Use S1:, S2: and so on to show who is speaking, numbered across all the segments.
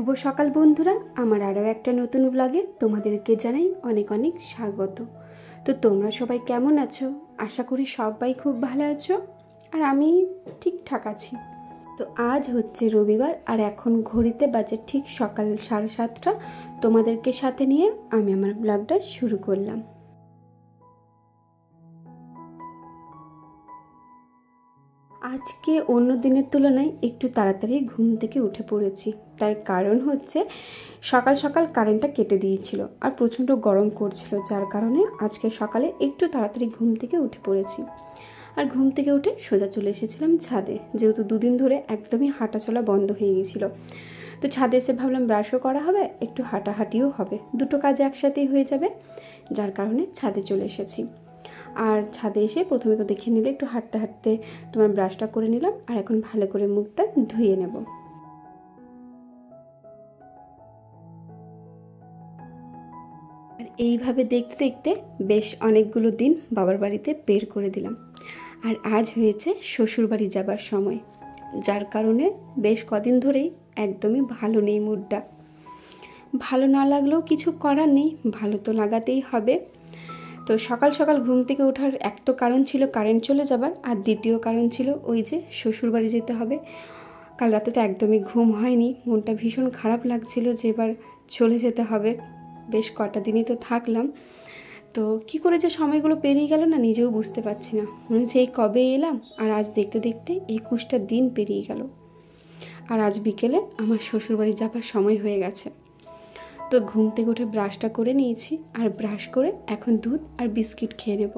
S1: শুভ সকাল বন্ধুরা, আমার আরও একটা নতুন ব্লগে তোমাদেরকে জানাই অনেক অনেক স্বাগত। তো তোমরা সবাই কেমন আছো? আশা করি সবাই খুব ভালো আছো, আর আমি ঠিকঠাক আছি। তো আজ হচ্ছে রবিবার, আর এখন ঘড়িতে বাজে ঠিক সকাল 7:30। তোমাদেরকে সাথে নিয়ে আমি আমার ব্লগটা শুরু করলাম। আজকে অন্য দিনের তুলনায় একটু তাড়াতাড়ি ঘুম থেকে উঠে পড়েছি। তার কারণ হচ্ছে সকাল সকাল কারেন্টটা কেটে দিয়েছিল আর প্রচণ্ড গরম করছিল, যার কারণে আজকে সকালে একটু তাড়াতাড়ি ঘুম থেকে উঠে পড়েছি। আর ঘুম থেকে উঠে সোজা চলে এসেছিলাম ছাদে, যেহেতু দুদিন ধরে একদমই হাঁটা চলা বন্ধ হয়ে গিয়েছিল। তো ছাদে এসে ভাবলাম ব্রাশও করা হবে, একটু হাঁটাহাঁটিও হবে, দুটো কাজ একসাথেই হয়ে যাবে, যার কারণে ছাদে চলে এসেছি। আর ছাদে এসে প্রথমে তো দেখে নিলে একটু হাঁটতে হাঁটতে তোমার ব্রাশটা করে নিলাম, আর এখন ভালো করে মুখটা ধুয়ে নেব। আর এইভাবে দেখতে দেখতে বেশ অনেকগুলো দিন বাবার বাড়িতে বের করে দিলাম, আর আজ হয়েছে শ্বশুরবাড়ি যাবার সময়, যার কারণে বেশ কদিন ধরেই একদমই ভালো নেই মুডটা। ভালো না লাগলেও কিছু করার নেই, ভালো তো লাগাতেই হবে। তো সকাল সকাল ঘুম থেকে ওঠার এক তো কারণ ছিল কারেন্ট চলে যাবার, আর দ্বিতীয় কারণ ছিল ওই যে শ্বশুরবাড়ি যেতে হবে। কাল রাতে তো একদমই ঘুম হয়নি, মনটা ভীষণ খারাপ লাগছিল যে এবার চলে যেতে হবে। বেশ কটা দিনই তো থাকলাম, তো কি করে যে সময়গুলো পেরিয়ে গেল না নিজেও বুঝতে পারছি না। মনে হচ্ছে এই কবে এলাম, আর আজ দেখতে দেখতে 21টা দিন পেরিয়ে গেল। আর আজ বিকেলে আমার শ্বশুরবাড়ি যাবার সময় হয়ে গেছে। তো ঘুম থেকে উঠে ব্রাশটা করে নিয়েছি, আর ব্রাশ করে এখন দুধ আর বিস্কিট খেয়ে নেব।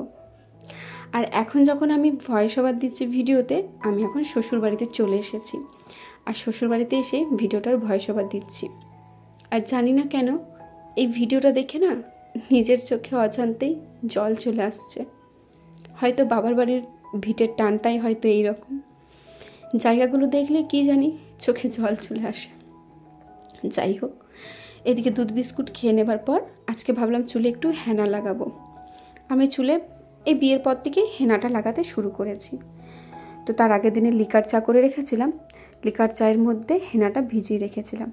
S1: আর এখন যখন আমি ভয়েস ওভার দিচ্ছি ভিডিওতে, আমি এখন শ্বশুরবাড়িতে চলে এসেছি, আর শ্বশুরবাড়িতে এসে ভিডিওটার ভয়েস ওভার দিচ্ছি। আর জানি না কেন এই ভিডিওটা দেখে না নিজের চোখে অজান্তেই জল চলে আসছে। হয়তো বাবার বাড়ির ভিটের টানটাই হয়তো এইরকম, জায়গাগুলো দেখলে কি জানি চোখে জল চলে আসে। যাই হোক, এদিকে দুধ বিস্কুট খেয়ে নেবার পর আজকে ভাবলাম চুলে একটু হেনা লাগাবো। আমি চুলে এই বিয়ের পর থেকে হেনাটা লাগাতে শুরু করেছি। তো তার আগের দিনে লিকার চা করে রেখেছিলাম, লিকার চায়ের মধ্যে হেনাটা ভিজিয়ে রেখেছিলাম,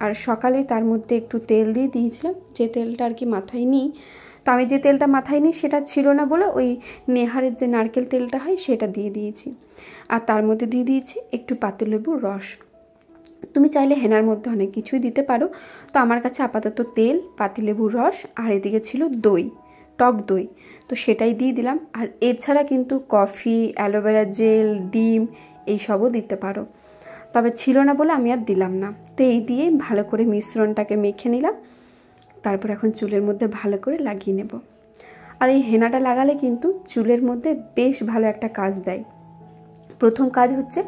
S1: আর সকালে তার মধ্যে একটু তেল দিয়ে দিয়েছিলাম, যে তেলটা আর কি মাথায় নিই। তো আমি যে তেলটা মাথায় নিই সেটা ছিল না বলে ওই নেহারের যে নারকেল তেলটা হয় সেটা দিয়ে দিয়েছি, আর তার মধ্যে দিয়ে দিয়েছি একটু পাতিলেবুর রস। তুমি চাইলে হেনার মধ্যে অনেক কিছুই দিতে পারো, তো আমার কাছে আপাতত তেল, পাতিলেবুর রস, আর এদিকে ছিল দই, টক দই, তো সেটাই দিয়ে দিলাম। আর এছাড়া কিন্তু কফি, অ্যালোভেরা জেল, ডিম এইসবও দিতে পারো, তবে ছিল না বলে আমি আর দিলাম না। তো এই দিয়ে ভালো করে মিশ্রণটাকে মেখে নিলাম, তারপর এখন চুলের মধ্যে ভালো করে লাগিয়ে নেব। আর এই হেনাটা লাগালে কিন্তু চুলের মধ্যে বেশ ভালো একটা কাজ দেয়। প্রথম কাজ হচ্ছে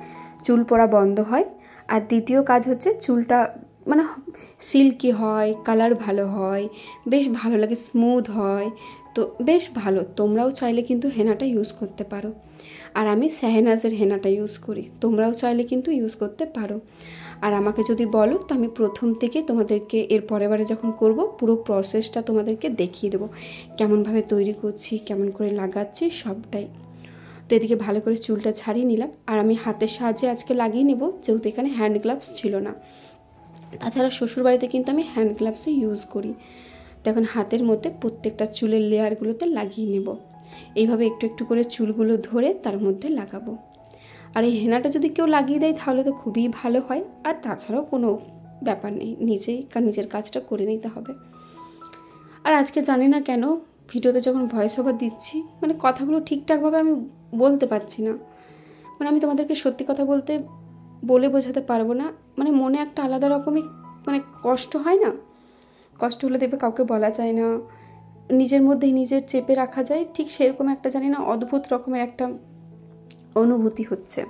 S1: চুল পড়া বন্ধ হয়, আর দ্বিতীয় কাজ হচ্ছে চুলটা মানে সিল্কি হয়, কালার ভালো হয়, বেশ ভালো লাগে, স্মুথ হয়। তো বেশ ভালো, তোমরাও চাইলে কিন্তু হেনাটা ইউজ করতে পারো। আর আমি শাহনাজের হেনাটা ইউজ করি, তোমরাও চাইলে কিন্তু ইউজ করতে পারো। আর আমাকে যদি বলো তো আমি প্রথম থেকে তোমাদেরকে এর পরের বারে যখন করব পুরো প্রসেসটা তোমাদেরকে দেখিয়ে দেবো, কেমনভাবে তৈরি করছি, কেমন করে লাগাচ্ছি সবটাই। তো এদিকে ভালো করে চুলটা ছাড়িয়ে নিলাম, আর আমি হাতের সাহায্যে আজকে লাগিয়ে নেব, যেহেতু এখানে হ্যান্ড গ্লাভস ছিল না। তাছাড়া শ্বশুরবাড়িতে কিন্তু আমি হ্যান্ড গ্লাভসই ইউজ করি। তো এখন হাতের মধ্যে প্রত্যেকটা চুলের লেয়ারগুলোতে লাগিয়ে নেব। এইভাবে একটু একটু করে চুলগুলো ধরে তার মধ্যে লাগাবো। আর এই হেনাটা যদি কেউ লাগিয়ে দেয় তাহলে তো খুবই ভালো হয়, আর তাছাড়াও কোনো ব্যাপার নেই, নিজের কাজটা করে নিতে হবে। আর আজকে জানি না কেন ভিডিওতে যখন ভয়েস ওভার দিচ্ছি মানে কথাগুলো ঠিকঠাকভাবে আমি বলতে পারছি না। মানে আমি তোমাদেরকে সত্যি কথা বলে বোঝাতে পারবো না, মানে মনে একটা আলাদা রকমের মানে কষ্ট হয় না, কষ্ট হলে দেখবে কাউকে বলা যায় না, নিজের মধ্যেই নিজের চেপে রাখা যায়, ঠিক সেরকম একটা জানি না অদ্ভুত রকমের একটা অনুভূতি হচ্ছে।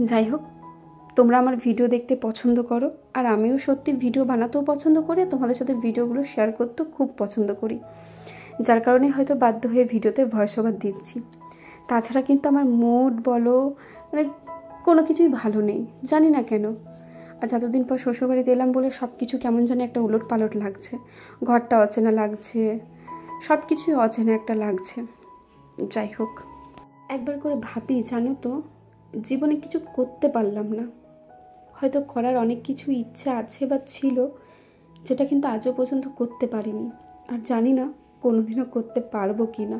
S1: যাই হোক, তোমরা আমার ভিডিও দেখতে পছন্দ করো, আর আমিও সত্যি ভিডিও বানাতেও পছন্দ করি, তোমাদের সাথে ভিডিওগুলো শেয়ার করতেও খুব পছন্দ করি, যার কারণে হয়তো বাধ্য হয়ে ভিডিওতে ভয়েস ওভার দিচ্ছি। তাছাড়া কিন্তু আমার মুড বলো মানে কোনো কিছুই ভালো নেই, জানি না কেন। আর যতদিন পর শ্বশুরবাড়িতে এলাম বলে সব কিছু কেমন জানি একটা উলট পালট লাগছে, ঘরটা অচেনা লাগছে, সব কিছুই অচেনা একটা লাগছে। যাই হোক, একবার করে ভাবি জানো তো জীবনে কিছু করতে পারলাম না, হয়তো করার অনেক কিছু ইচ্ছা আছে বা ছিল, যেটা কিন্তু আজও পর্যন্ত করতে পারিনি, আর জানি না কোনোদিনও করতে পারবো কি না।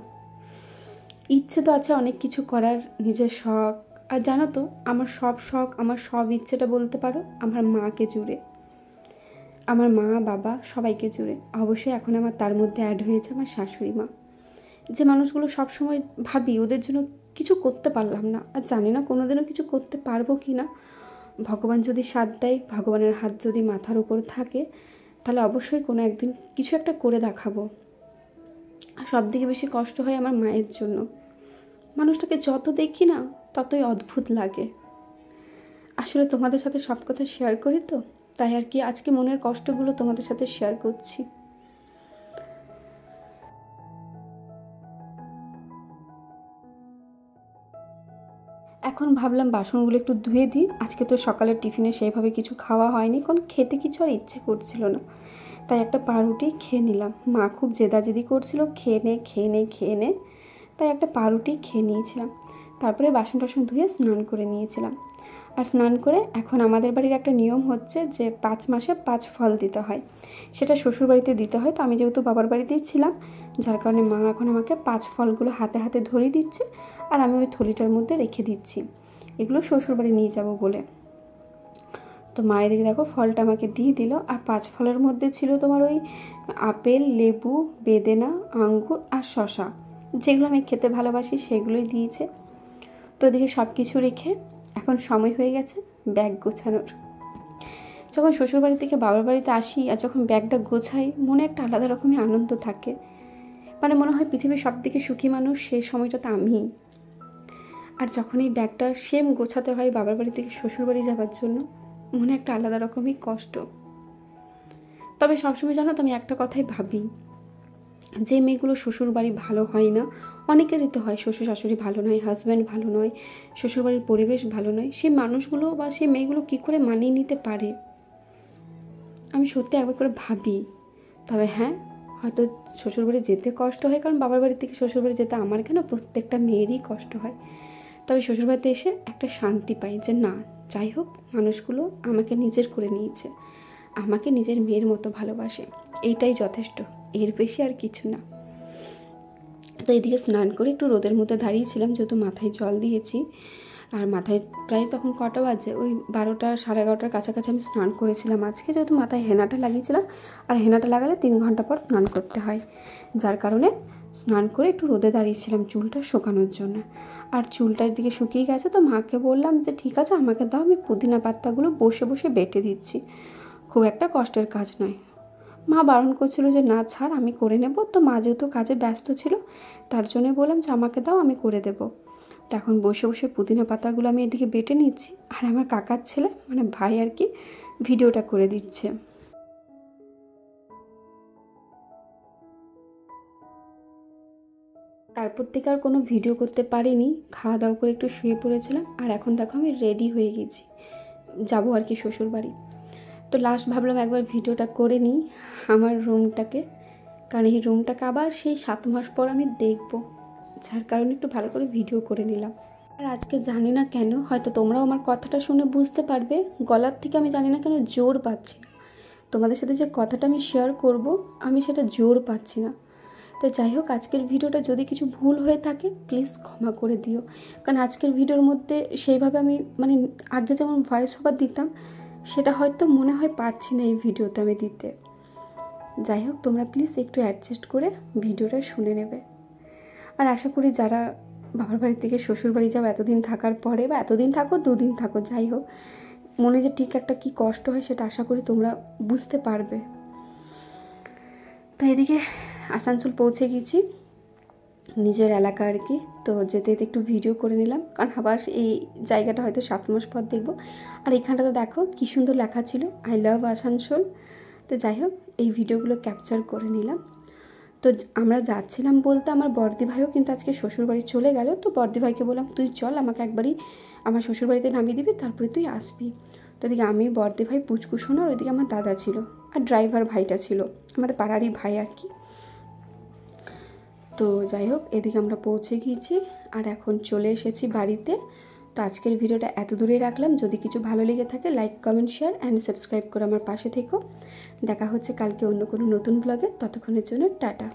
S1: ইচ্ছে তো আছে অনেক কিছু করার, নিজের শখ। আর জানো তো, আমার সব শখ, আমার সব ইচ্ছেটা বলতে পারো আমার মাকে জুড়ে, আমার মা বাবা সবাইকে জুড়ে। অবশ্যই এখন আমার তার মধ্যে অ্যাড হয়েছে আমার শাশুড়ি মা, যে মানুষগুলো সবসময় ভাবি ওদের জন্য কিছু করতে পারলাম না, আর জানি না কোনোদিনও কিছু করতে পারবো কি না। ভগবান যদি সাথ দেয়, ভগবানের হাত যদি মাথার উপর থাকে, তাহলে অবশ্যই কোনো একদিন কিছু একটা করে দেখাবো। আর সব থেকে বেশি কষ্ট হয় আমার মায়ের জন্য। মানুষটাকে যত দেখি না ততই অদ্ভুত লাগে। আসলে তোমাদের সাথে সব কথা শেয়ার করি তো, তাই আর কি আজকে মনের কষ্টগুলো তোমাদের সাথে শেয়ার করছি। এখন ভাবলাম বাসনগুলো একটু ধুয়ে দিই। আজকে তো সকালের টিফিনে সেইভাবে কিছু খাওয়া হয়নি, কারণ খেতে কিছু আর ইচ্ছে করছিল না, তাই একটা পাউরুটি খেয়ে নিলাম। মা খুব জেদাজেদি করছিল, খেয়ে নে খেয়ে নে খেয়ে নে, তাই একটা পাউরুটি খেয়ে নিয়েছিলাম। তারপরে বাসন টাসন ধুয়ে স্নান করে নিয়েছিলাম। আর স্নান করে এখন আমাদের বাড়ির একটা নিয়ম হচ্ছে যে 5 মাসে 5 ফল দিতে হয়, সেটা শ্বশুরবাড়িতে দিতে হয়। তো আমি যেহেতু বাবার বাড়িতেই ছিলাম, যার কারণে মা এখন আমাকে 5 ফলগুলো হাতে হাতে ধরিয়ে দিচ্ছে, আর আমি ওই থলিটার মধ্যে রেখে দিচ্ছি, এগুলো শ্বশুরবাড়ি নিয়ে যাব বলে। তো মায়ের দিকে দেখো ফলটা আমাকে দিয়ে দিল। আর 5 ফলের মধ্যে ছিল তোমার ওই আপেল, লেবু, বেদেনা, আঙ্গুর আর শশা, যেগুলো আমি খেতে ভালোবাসি সেগুলোই দিয়েছে। তো ওদিকে সব কিছু রেখে এখন সময় হয়ে গেছে ব্যাগ গোছানোর। যখন শ্বশুরবাড়ি থেকে বাবার বাড়িতে আসি আর যখন ব্যাগটা গোছাই, মনে একটা আলাদা রকমের আনন্দ থাকে। মানে মনে হয় পৃথিবীর সব থেকে সুখী মানুষ সেই সময়টাতে আমিই। আর যখন এই ব্যাগটা সেম গোছাতে হয় বাবার বাড়ি থেকে শ্বশুরবাড়ি যাওয়ার জন্য, মনে একটা আলাদা রকমই কষ্ট। তবে সবসময় জানো তো, আমি একটা কথাই ভাবি, যে মেয়েগুলো শ্বশুরবাড়ি ভালো হয় না, অনেকেরই তো হয় শ্বশুর শাশুড়ি ভালো নয়, হাজব্যান্ড ভালো নয়, শ্বশুরবাড়ির পরিবেশ ভালো নয়, সেই মানুষগুলো বা সেই মেয়েগুলো কী করে মানিয়ে নিতে পারে, আমি সত্যি একবার করে ভাবি। তবে হ্যাঁ, হয়তো শ্বশুরবাড়ি যেতে কষ্ট হয়, কারণ বাবার বাড়ি থেকে শ্বশুরবাড়ি যেতে আমার কেন, প্রত্যেকটা মেয়েরই কষ্ট হয়। তবে শ্বশুরবাড়িতে এসে একটা শান্তি পাই যে না, যাই হোক মানুষগুলো আমাকে নিজের করে নিয়েছে, আমাকে নিজের মেয়ের মতো ভালোবাসে, এইটাই যথেষ্ট, এর বেশি আর কিছু না। তো এদিকে স্নান করে একটু রোদের মধ্যে দাঁড়িয়েছিলাম, যেহেতু মাথায় জল দিয়েছি। আর মাথায় প্রায় তখন কটা বাজে, ওই 12টা 11:30টার কাছাকাছি আমি স্নান করেছিলাম আজকে, যেহেতু মাথায় হেনাটা লাগিয়েছিলাম। আর হেনাটা লাগালে 3 ঘন্টা পর স্নান করতে হয়, যার কারণে স্নান করে একটু রোদে দাঁড়িয়েছিলাম চুলটা শুকানোর জন্য। আর চুলটার দিকে শুকিয়ে গেছে, তো মাকে বললাম যে ঠিক আছে আমাকে দাও, আমি পুদিনা পাতাগুলো বসে বসে বেটে দিচ্ছি, খুব একটা কষ্টের কাজ নয়। মা বারণ করছিল যে না ছাড়, আমি করে নেব। তো মা যেহেতু কাজে ব্যস্ত ছিল, তার জন্য বললাম যে আমাকে দাও, আমি করে দেব। তো এখন বসে বসে পুদিনা পাতাগুলো আমি এদিকে বেটে নিচ্ছি, আর আমার কাকার ছেলে মানে ভাই আর কি ভিডিওটা করে দিচ্ছে। তারপর থেকে আর কোনো ভিডিও করতে পারিনি, খাওয়া দাওয়া করে একটু শুয়ে পড়েছিলাম। আর এখন দেখো আমি রেডি হয়ে গেছি, যাবো আর কি শ্বশুরবাড়ি। তো লাস্ট ভাবলাম একবার ভিডিওটা করে নিই আমার রুমটাকে, কারণ এই রুমটাকে আবার সেই 7 মাস পর আমি দেখবো, যার কারণে একটু ভালো করে ভিডিও করে নিলাম। আর আজকে জানি না কেন, হয়তো তোমরাও আমার কথাটা শুনে বুঝতে পারবে, গলার থেকে আমি জানি না কেন জোর পাচ্ছি না। তোমাদের সাথে যে কথাটা আমি শেয়ার করব, আমি সেটা জোর পাচ্ছি না। তো যাই হোক, আজকের ভিডিওটা যদি কিছু ভুল হয়ে থাকে প্লিজ ক্ষমা করে দিও, কারণ আজকের ভিডিওর মধ্যে সেইভাবে আমি মানে আগে যেমন ভয়েস ওভার দিতাম, সেটা হয়তো মনে হয় পারছি না এই ভিডিওতে আমি দিতে। যাই হোক, তোমরা প্লিজ একটু অ্যাডজাস্ট করে ভিডিওটা শুনে নেবে। আর আশা করি যারা বাবার বাড়ি থেকে শ্বশুর বাড়ি যাও এতদিন থাকার পরে, বা এতদিন থাকো 2 দিন থাকো, যাই হোক, মনে যে ঠিক একটা কী কষ্ট হয় সেটা আশা করি তোমরা বুঝতে পারবে। তো এদিকে আসানসোল পৌঁছে গেছি, নিজের এলাকা আর কি। তো যেতে যেতে একটু ভিডিও করে নিলাম, কারণ আবার এই জায়গাটা হয়তো 7 মাস পর দেখবো। আর এখানটাতে দেখো কী সুন্দর লেখা ছিল, আই লাভ আসানসোল। তো যাই হোক, এই ভিডিওগুলো ক্যাপচার করে নিলাম। তো আমরা যাচ্ছিলাম বলতে আমার বড়দি ভাইও কিন্তু আজকে শ্বশুরবাড়ি চলে গেল। তো বড়দি ভাইকে বললাম তুই চল, আমাকে একবারই আমার শ্বশুরবাড়িতে নামিয়ে দিবি, তারপরে তুই আসবি। তো এদিকে আমি, বড়দি ভাই, পুচকুসোনা, আর ওইদিকে আমার দাদা ছিল, আর ড্রাইভার ভাইটা ছিল, আমাদের পাড়ারই ভাই আর কি। তো যাই হোক, এদিকে আমরা পৌঁছে গিয়েছি আর এখন চলে এসেছি বাড়িতে। তো আজকের ভিডিওটা এত দূরেই রাখলাম। যদি কিছু ভালো লেগে থাকে like, comment, share and subscribe করে আমার পাশে থেকো। দেখা হচ্ছে কালকে অন্য কোনো নতুন ব্লগে। ততক্ষণের জন্য টাটা।